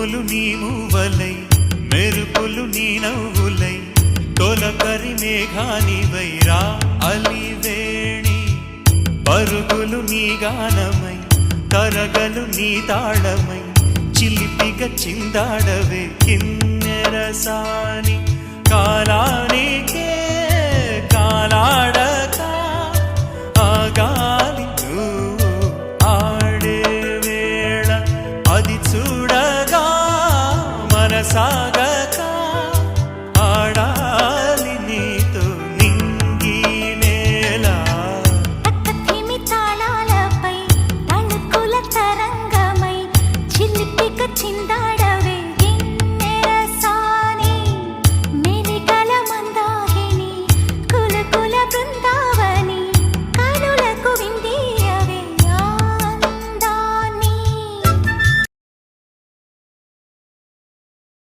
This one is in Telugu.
పువ్వులు నీ మూవలై మెరుపులు నీ నవ్వులై తొలకరి మేఘానివై రా అలివేణి పరుగులు నీ గానమై తరగలు నీ తాళమై చిలిపిగా చిందాడవే కిన్నెరసాని కాలానికే కాలాడక ఆగాలి నువ్వు ఆడే వేళ అది చూడగా మనసా